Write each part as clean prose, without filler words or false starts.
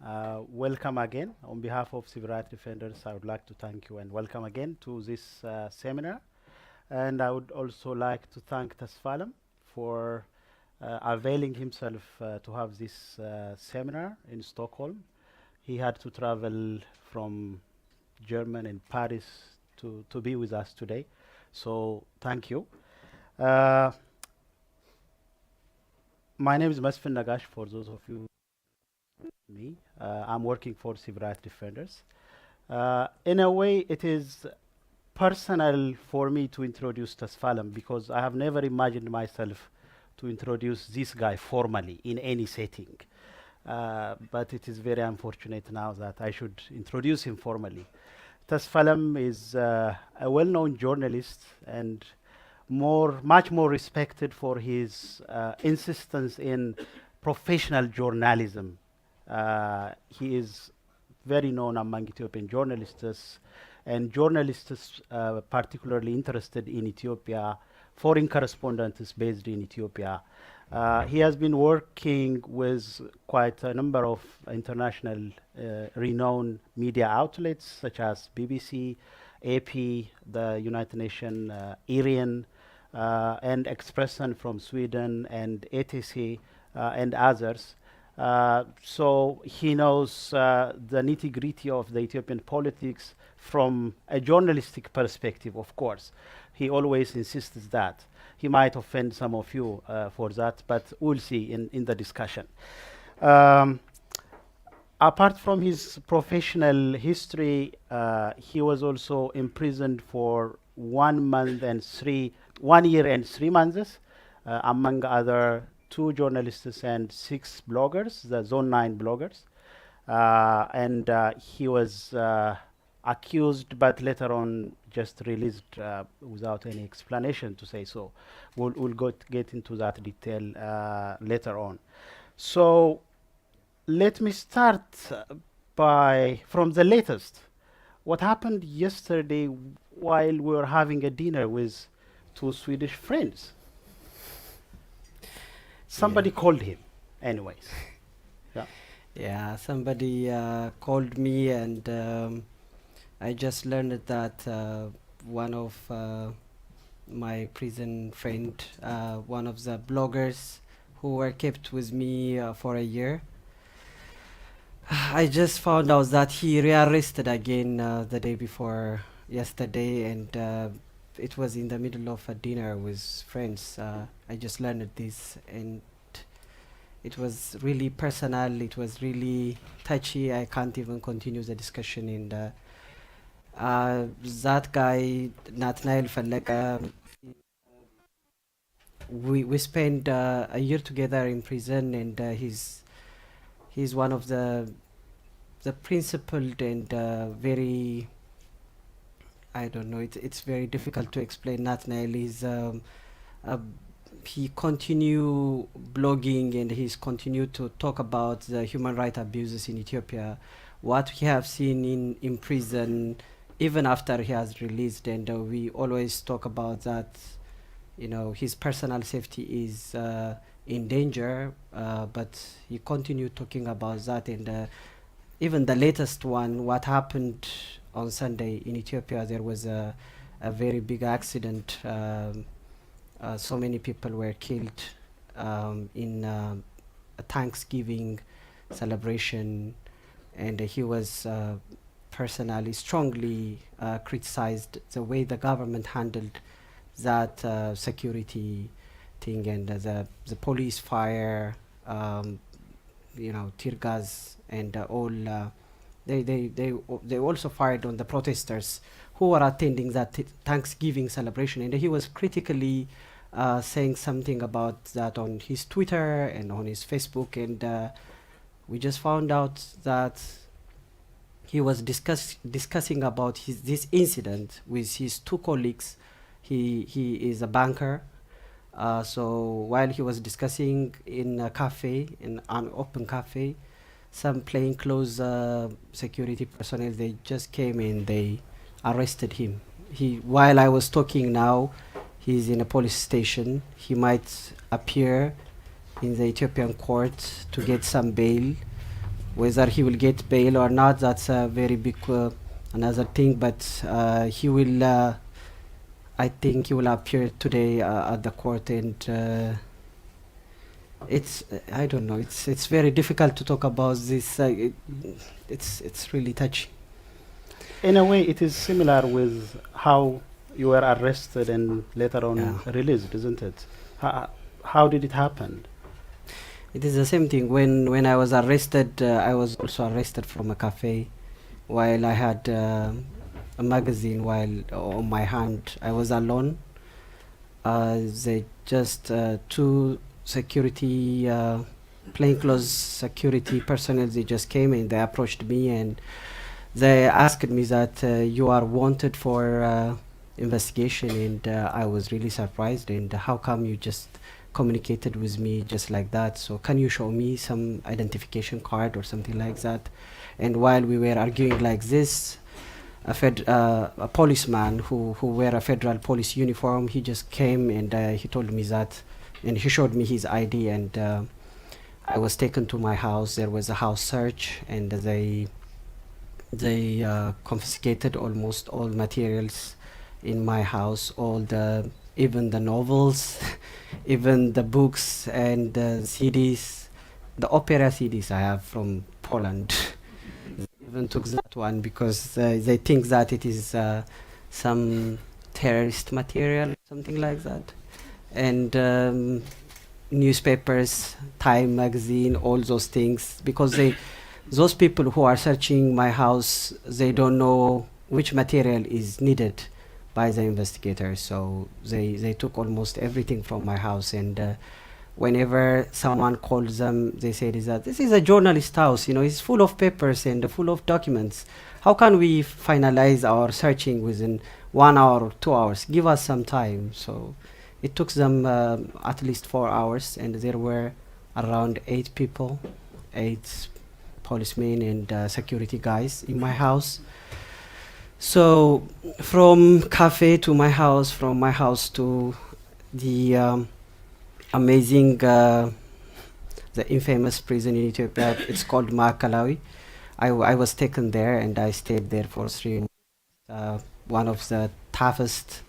Welcome again. On behalf of civil rights defenders, I would like to thank you and welcome again to this seminar. And I would also like to thank Tesfalem for availing himself to have this seminar in Stockholm. He had to travel from Germany and Paris to be with us today. So thank you. My name is Masfin Nagash, for those of you me. I'm working for civil rights defenders. In a way, it is personal for me to introduce Tesfalem because I have never imagined myself to introduce this guy formally in any setting. But it is very unfortunate now that I should introduce him formally. Tesfalem is a well-known journalist and much more respected for his insistence in professional journalism. He is very known among Ethiopian journalists and journalists particularly interested in Ethiopia, foreign correspondents based in Ethiopia. He has been working with quite a number of international renowned media outlets such as BBC, AP, the United Nations, Iran, and Expressen from Sweden, and ETC, and others. So he knows the nitty-gritty of the Ethiopian politics from a journalistic perspective, of course. He always insists that. He might offend some of you for that, but we'll see in the discussion. Apart from his professional history, he was also imprisoned for 1 year and 3 months, among other 2 journalists and 6 bloggers, the Zone 9 bloggers. And he was accused, but later on just released without any explanation, to say so. We'll get into that detail later on. So let me start from the latest. What happened yesterday while we were having a dinner with 2 Swedish friends? Somebody called him, anyways. Yeah, somebody called me, and I just learned that one of my prison friend, one of the bloggers who were kept with me for a year, I just found out that he rearrested again the day before yesterday, and it was in the middle of a dinner with friends. I just learned this, and it was really personal. It was really touchy. I can't even continue the discussion. And that guy, Nathaniel Falleka, we spent a year together in prison, and he's one of the principled and very, I don't know, it's very difficult to explain. Nathaniel is he continue blogging, and he's continued to talk about the human rights abuses in Ethiopia, what we have seen in prison, even after he has released. And we always talk about that, you know, his personal safety is in danger, but he continued talking about that. And even the latest one, what happened on Sunday in Ethiopia, there was a very big accident. So many people were killed in a Thanksgiving celebration, and he was personally strongly criticized the way the government handled that security thing, and the police fire, you know, tear gas, and all. They also fired on the protesters who were attending that Thanksgiving celebration, and he was critically saying something about that on his Twitter and on his Facebook, and we just found out that he was discussing about this incident with his 2 colleagues. He is a banker, so while he was discussing in a cafe, in an open cafe, some plainclothes security personnel, they just came in, they arrested him. While I was talking now, he's in a police station. He might appear in the Ethiopian court to get some bail, Whether he will get bail or not, that's a very big another thing. But he will, I think, he will appear today at the court, and it's I don't know. It's very difficult to talk about this. It's really touchy. In a way, it is similar with how you were arrested and later on released, isn't it? How did it happen? It is the same thing. When I was arrested, I was also arrested from a cafe while I had a magazine while on my hand. I was alone. They just two security, plainclothes security personnel, they just came and they approached me and they asked me that you are wanted for investigation, and I was really surprised. And how come you just communicated with me just like that? So can you show me some identification card or something like that? And while we were arguing like this, a policeman who wear a federal police uniform, he just came and he told me that, and he showed me his ID, and I was taken to my house. There was a house search, and they confiscated almost all materials in my house, even the novels, even the books and the CDs, the opera CDs I have from Poland. Even took that one because they think that it is some terrorist material, something like that. And newspapers, Time magazine, all those things, because those people who are searching my house, they don't know which material is needed by the investigators. So they took almost everything from my house. And whenever someone calls them, they say that this is a journalist house, it's full of papers and full of documents. How can we finalize our searching within 1 hour or 2 hours? Give us some time. So it took them at least 4 hours, and there were around 8 people, 8 policemen and security guys in my house. So from cafe to my house, from my house to the amazing, the infamous prison in Ethiopia, it's called Maḥበረ-ኢኮኖሚያዊ. I was taken there and I stayed there for 3 months. One of the toughest,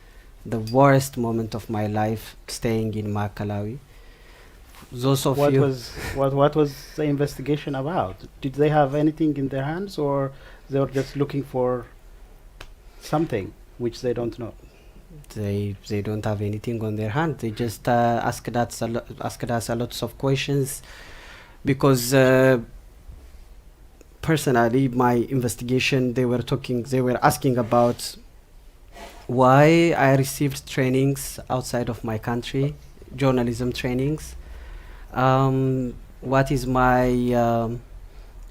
the worst moment of my life, staying in Maḥበረ-ኢኮኖሚያዊ. Those of you... What was the investigation about? Did they have anything in their hands, or they were just looking for something which they don't know? They don't have anything on their hand. They just asked us a lot of questions, because personally, my investigation, they were asking about why I received trainings outside of my country, journalism trainings. What is my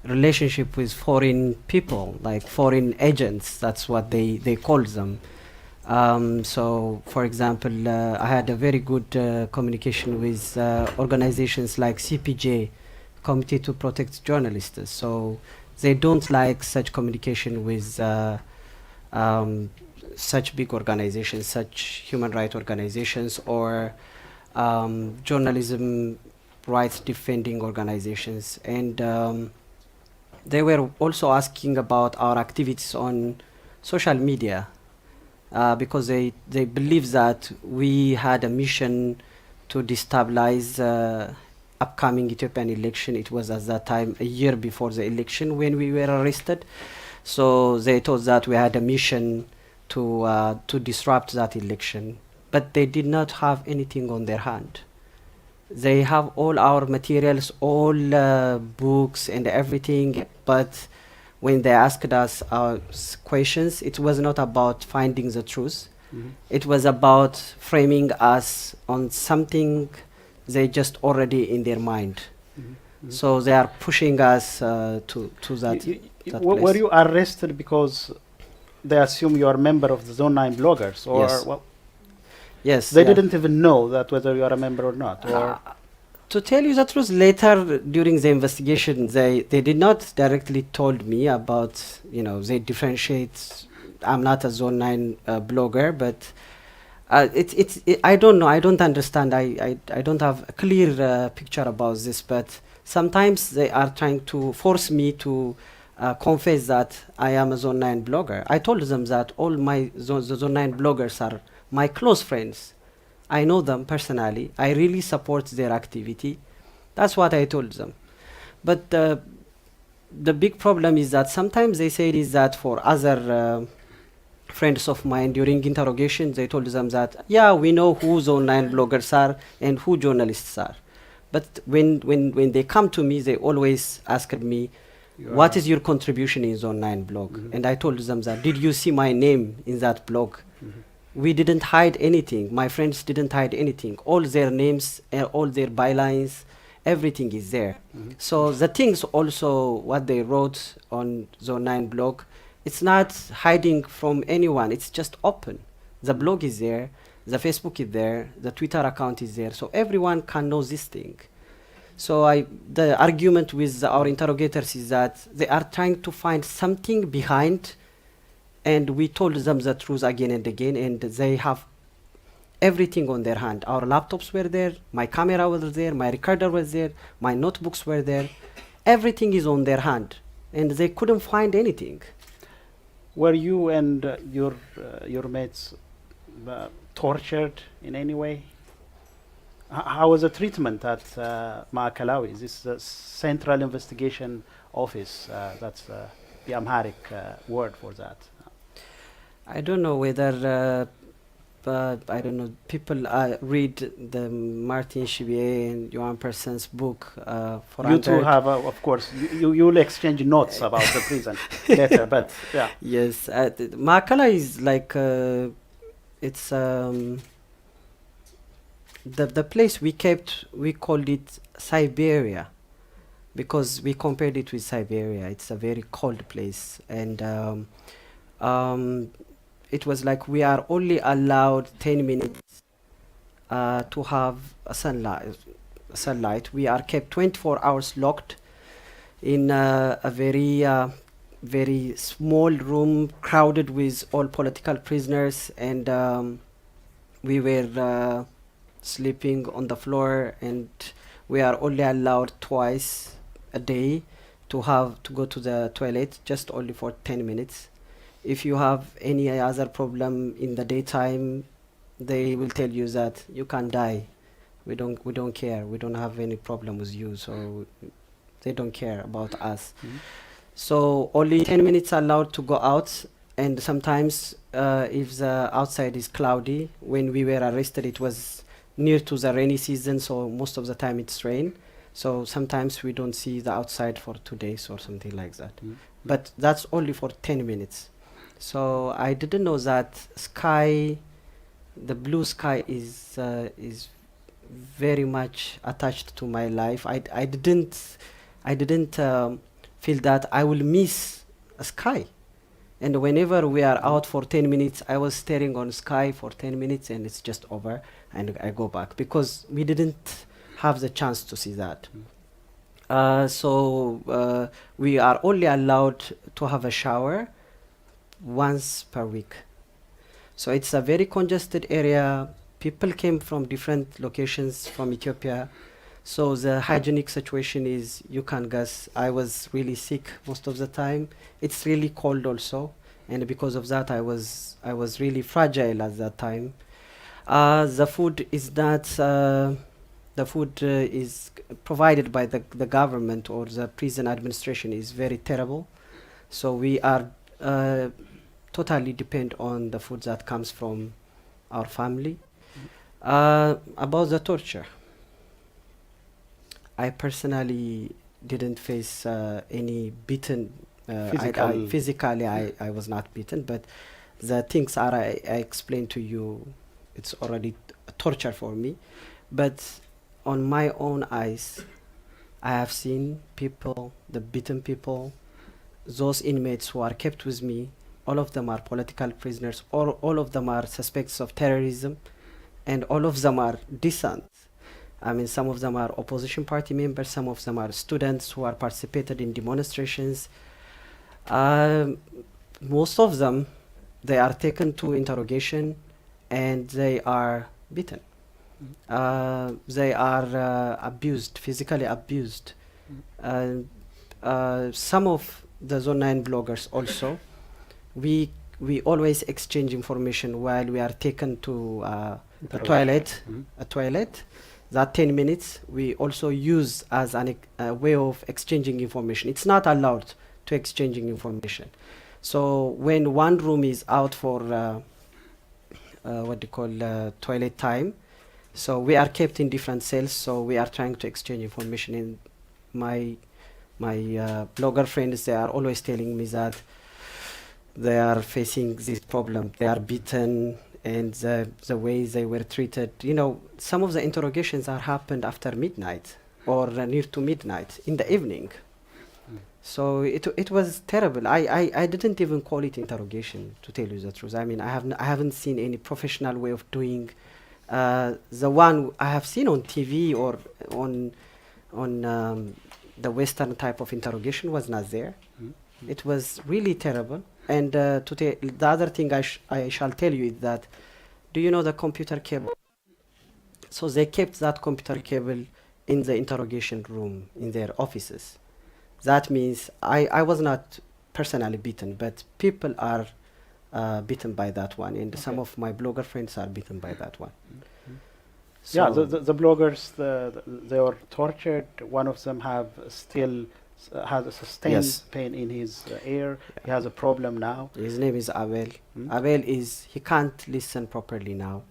relationship with foreign people, like foreign agents? That's what they call them. So, for example, I had a very good communication with organizations like CPJ, Committee to Protect Journalists. So they don't like such communication with such big organizations, such human rights organizations, or journalism rights defending organizations. And they were also asking about our activities on social media, because they believe that we had a mission to destabilize upcoming Ethiopian election. It was at that time a year before the election when we were arrested. So they thought that we had a mission to disrupt that election, but they did not have anything on their hand. They have all our materials, all books and everything, but when they asked us our questions, it was not about finding the truth. Mm-hmm. It was about framing us on something they just already in their mind. Mm-hmm. Mm-hmm. So they are pushing us to that, that place. Were you arrested because they assume you are a member of the Zone 9 bloggers? Or yes. Well, yes. They didn't even know that whether you are a member or not? Or to tell you the truth, later during the investigation, they did not directly told me about, they differentiate. I'm not a Zone 9 blogger, but I don't know. I don't understand. I don't have a clear picture about this, but Sometimes they are trying to force me to confess that I am a Zone 9 blogger. I told them that all my Zone 9 bloggers are my close friends. I know them personally. I really support their activity. That's what I told them. But the big problem is that sometimes they say is that for other friends of mine during interrogation, they told them that, yeah, we know who Zone 9 bloggers are and who journalists are. But when they come to me, they always asked me, what is your contribution in Zone 9 blog? And I told them that, did you see my name in that blog? We didn't hide anything. My friends didn't hide anything. All their names, all their bylines, everything is there. So the things also, what they wrote on Zone 9 blog, it's not hiding from anyone. It's just open. The blog is there. The Facebook is there. The Twitter account is there. So everyone can know this thing. So the argument with our interrogators is that they are trying to find something behind, and we told them the truth again and again, and they have everything on their hand. Our laptops were there, my camera was there, my recorder was there, my notebooks were there. Everything is on their hand, and they couldn't find anything. Were you and your mates tortured in any way? How was the treatment at Maakalawi? Is this the Central Investigation Office? That's the Amharic word for that. I don't know whether, I don't know, people read the Martin Chibier and Johan Person's book. For you two have, of course, you'll exchange notes about the prison later, but yeah. Yes, Maakala is like, it's the place we kept, we called it Siberia, because we compared it with Siberia. It's a very cold place, and it was like we are only allowed 10 minutes to have a sunlight. We are kept 24 hours locked in a very small room crowded with all political prisoners, and we were sleeping on the floor, and we are only allowed twice a day to go to the toilet, just only for 10 minutes. If you have any other problem in the daytime, they will tell you that you can die. We don't care. We don't have any problem with you, so they don't care about us. So only 10 minutes allowed to go out, and sometimes if the outside is cloudy, when we were arrested, it was near to the rainy season, so most of the time it's rain. So sometimes we don't see the outside for 2 days or something like that. But that's only for 10 minutes. So I didn't know that the blue sky is very much attached to my life. I didn't feel that I will miss a sky. And whenever we are out for 10 minutes, I was staring on sky for 10 minutes, and it's just over, and I go back, because we didn't have the chance to see that. So we are only allowed to have a shower once per week. So it's a very congested area. People came from different locations from Ethiopia. So the hygienic situation is, you can guess, I was really sick most of the time. It's really cold also, and because of that I was really fragile at that time. The food is provided by the government or the prison administration is very terrible. So we are totally depend on the food that comes from our family. About the torture, I personally didn't face any beaten. Physically, I was not beaten, but the things I explained to you, it's already a torture for me. But on my own eyes, I have seen people, the beaten people, those inmates who are kept with me. All of them are political prisoners, or all of them are suspects of terrorism, and all of them are decent. I mean, some of them are opposition party members, some of them are students who are participated in demonstrations. Most of them, they are taken to interrogation and they are beaten. They are abused, physically abused. Some of the Zone 9 bloggers also, we always exchange information while we are taken to a toilet. That 10 minutes we also use as a way of exchanging information. It's not allowed to exchanging information. So when one room is out for toilet time, so we are kept in different cells. So we are trying to exchange information. And my blogger friends, they are always telling me that they are facing this problem. They are beaten, and the way they were treated. You know, some of the interrogations are happened after midnight or near to midnight in the evening. So it was terrible. I didn't even call it interrogation, to tell you the truth. I mean, I haven't seen any professional way of doing the one I have seen on TV or on the Western type of interrogation was not there. It was really terrible. And the other thing I shall tell you is that, do you know the computer cable? So they kept that computer cable in the interrogation room in their offices. That means I was not personally beaten, but people are beaten by that one, and some of my blogger friends are beaten by that one. So yeah, the bloggers, they were tortured. One of them still has a sustained pain in his ear. He has a problem now. His name is Abel. Abel he can't listen properly now,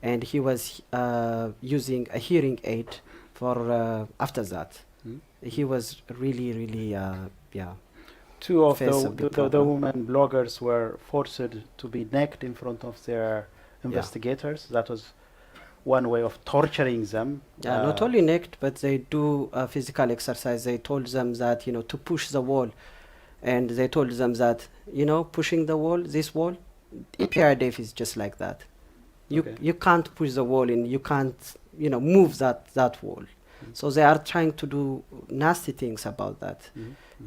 and he was using a hearing aid for after that. He was really Two of the women bloggers were forced to be naked in front of their investigators. That was one way of torturing them. Not only naked, but they do physical exercise. They told them that, to push the wall, and they told them that, pushing the wall, this wall, EPRDF is just like that. You can't push the wall, and you can't move that wall. So they are trying to do nasty things about that.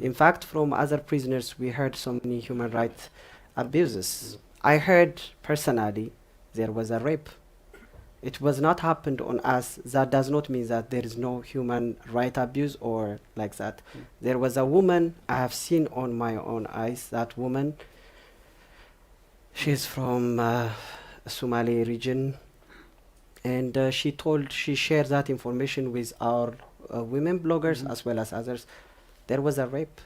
In fact, from other prisoners, we heard so many human rights abuses. I heard personally there was a rape. It was not happened on us. That does not mean that there is no human right abuse or like that. There was a woman I have seen on my own eyes. That woman, she's from Somali region, and she shared that information with our women bloggers as well as others. There was a rape,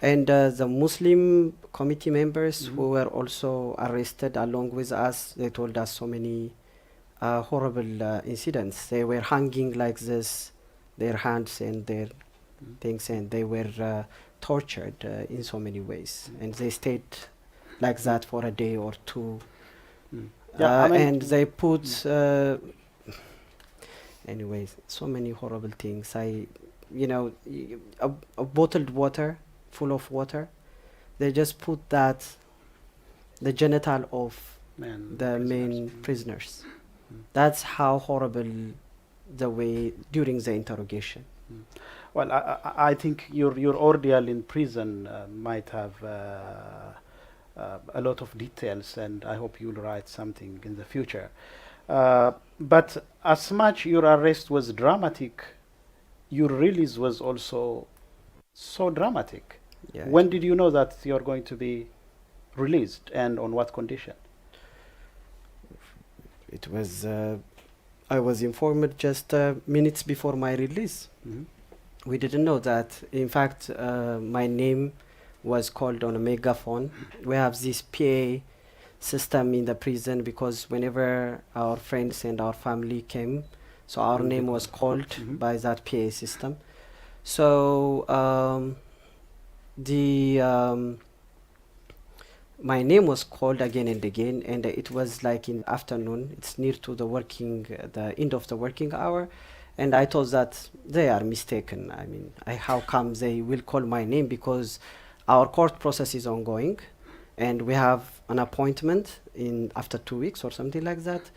and the Muslim committee members who were also arrested along with us, they told us so many horrible incidents. They were hanging like this, their hands and their things, and they were tortured in so many ways, and they stayed like that for a day or two. And they put anyways, so many horrible things. A bottled water, full of water, they just put the genital of the main prisoners. That's how horrible the way during the interrogation. Well, I think your ordeal in prison might have a lot of details, and I hope you'll write something in the future. But as much your arrest was dramatic, your release was also so dramatic. When did you know that you're going to be released, and on what condition? It was, I was informed just minutes before my release. We didn't know that. In fact, my name was called on a megaphone. We have this PA system in the prison, because whenever our friends and our family came, so our name was called by that PA system. So my name was called again and again, and it was like in afternoon. It's near to the end of the working hour, and I thought that they are mistaken. I mean, how come they will call my name? Because our court process is ongoing, and we have an appointment in after 2 weeks or something like that,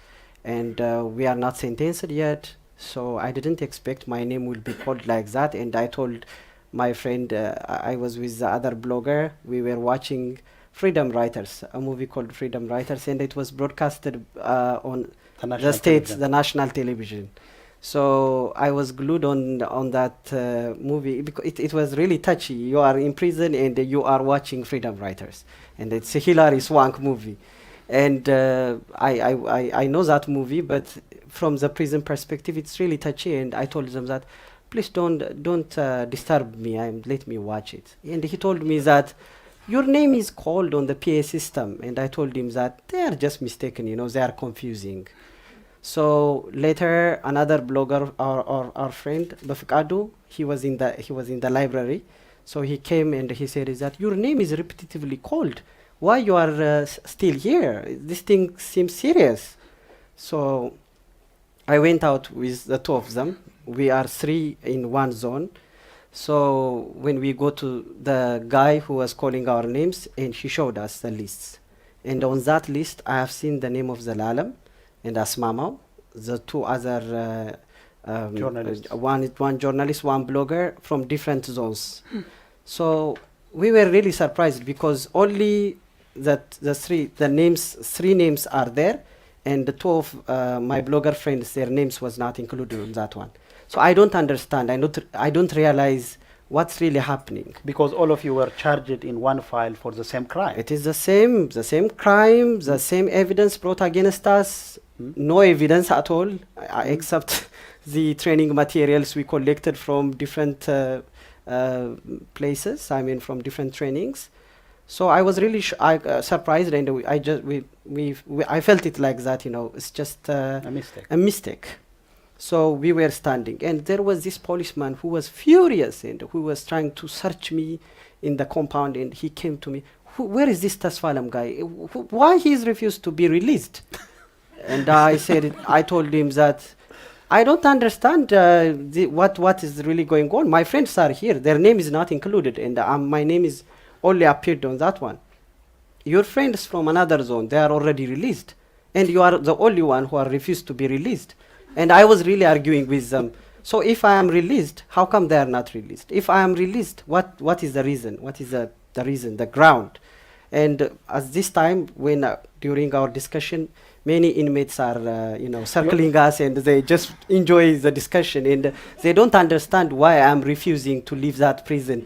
and we are not sentenced yet. So I didn't expect my name will be called like that, and I told my friend, I was with the other blogger, we were watching Freedom Writers, a movie called Freedom Writers, and it was broadcasted on the States, the national television. So I was glued on that movie because it was really touchy. You are in prison and you are watching freedom writers, and it's a hilarious swank movie. And I know that movie, but from the prison perspective, it's really touchy. And I told them that, please don't disturb me. Let me watch it. And he told me that your name is called on the PA system. And I told him that they are just mistaken. They are confusing. So later, another blogger, our friend Bafkadu, he was in the library. So he came and he said, "Is that your name is repetitively called? Why you are still here? This thing seems serious." So I went out with the two of them. We are 3 in one zone. So when we go to the guy who was calling our names, and he showed us the lists. And on that list, I have seen the name of Zelalem and Asmamau, the 2 other journalists. One journalist, one blogger from different zones. So we were really surprised because only three names are there, and the 2 of my blogger friends, their names was not included in that one. So I don't understand. I don't realize what's really happening. Because all of you were charged in one file for the same crime. It is the same crime, the same evidence brought against us. No evidence at all, except the training materials we collected from different places. From different trainings. So I was really surprised, and I felt it like that. It's just a mistake. So we were standing, and there was this policeman who was furious and who was trying to search me in the compound, and he came to me. Where is this Tasfalam guy? Why he's refused to be released? And I told him that I don't understand what is really going on. My friends are here. Their name is not included, and my name is only appeared on that one. Your friends from another zone, they are already released, and you are the only one who are refused to be released. And I was really arguing with them. So if I am released, how come they are not released? If I am released, what is the reason? What is the reason, the ground? And at this time, when during our discussion, many inmates are circling us, and they just enjoy the discussion, and they don't understand why I am refusing to leave that prison.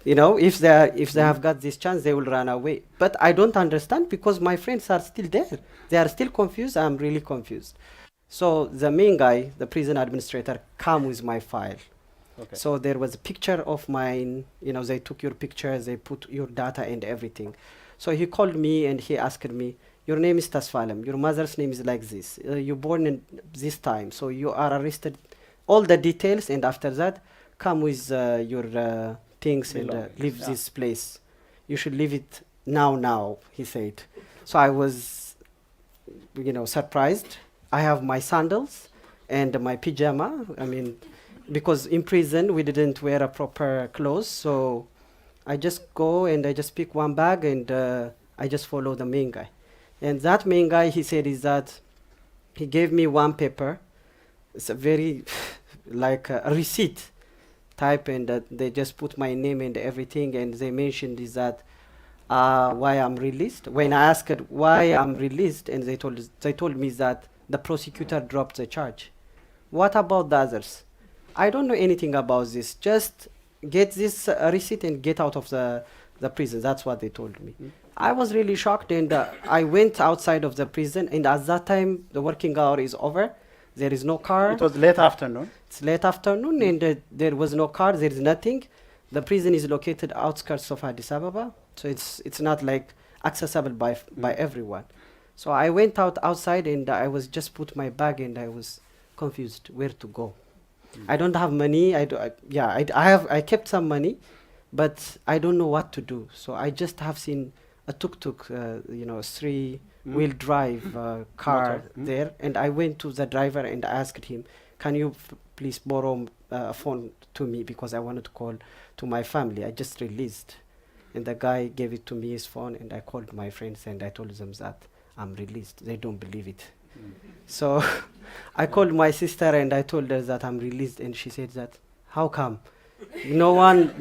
If they have got this chance, they will run away. But I don't understand because my friends are still there. They are still confused. I'm really confused. So the main guy, the prison administrator, came with my file. Okay. So there was a picture of mine. They took your picture, they put your data and everything. So he called me and he asked me, "Your name is Tasfalam. Your mother's name is like this. You're born in this time. So you are arrested. All the details, and after that, come with your things and leave this place. You should leave it now," he said. So I was, surprised. I have my sandals and my pyjama. Because in prison we didn't wear a proper clothes, so I just go and I just pick one bag and I just follow the main guy. And that main guy, he said is that he gave me one paper. It's a very like a receipt type, and they just put my name and everything, and they mentioned is that why I'm released. When I asked why I'm released, and they told me that the prosecutor dropped the charge. What about the others? I don't know anything about this. Just get this receipt and get out of the prison. That's what they told me. I was really shocked, and I went outside of the prison, and at that time the working hour is over. There is no car. It was late afternoon. It's late afternoon, and there was no car. There is nothing. The prison is located outskirts of Addis Ababa, so it's not like accessible by everyone. So I went outside, and I was just put my bag, and I was confused where to go. I don't have money. I kept some money, but I don't know what to do. So I just have seen a tuk-tuk, 3-wheel drive car there, and I went to the driver and asked him, "Can you please borrow a phone to me because I wanted to call to my family. I just released." And the guy gave it to me, his phone, and I called my friends and I told them that I'm released. They don't believe it. So I called my sister and I told her that I'm released, and she said that, "How come?" No one.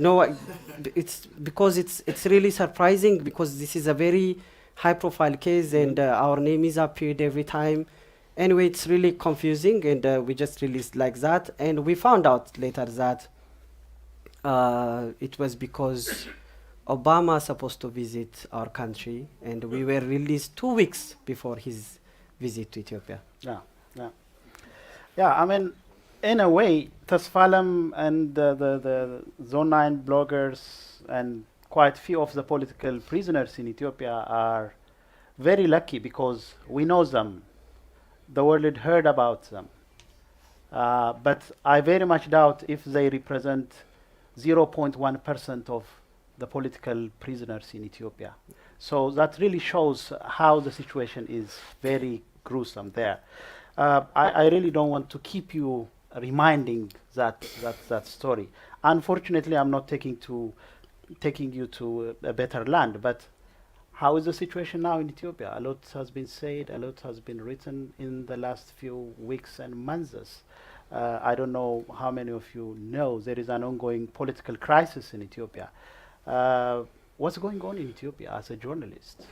It's because it's really surprising, because this is a very high profile case, and our name is appeared every time, Anyway, it's really confusing, and we just released like that, and we found out later that it was because Obama supposed to visit our country, and we were released 2 weeks before his visit to Ethiopia. Yeah, I mean, in a way, Tesfalem and the Zone 9 bloggers and quite few of the political prisoners in Ethiopia are very lucky because we know them. The world had heard about them. But I very much doubt if they represent 0.1% of the political prisoners in Ethiopia. So that really shows how the situation is very gruesome there. I really don't want to keep you reminding that story. Unfortunately, I'm not taking you to a better land, but how is the situation now in Ethiopia? A lot has been said, a lot has been written in the last few weeks and months. I don't know how many of you know there is an ongoing political crisis in Ethiopia. What's going on in Ethiopia as a journalist?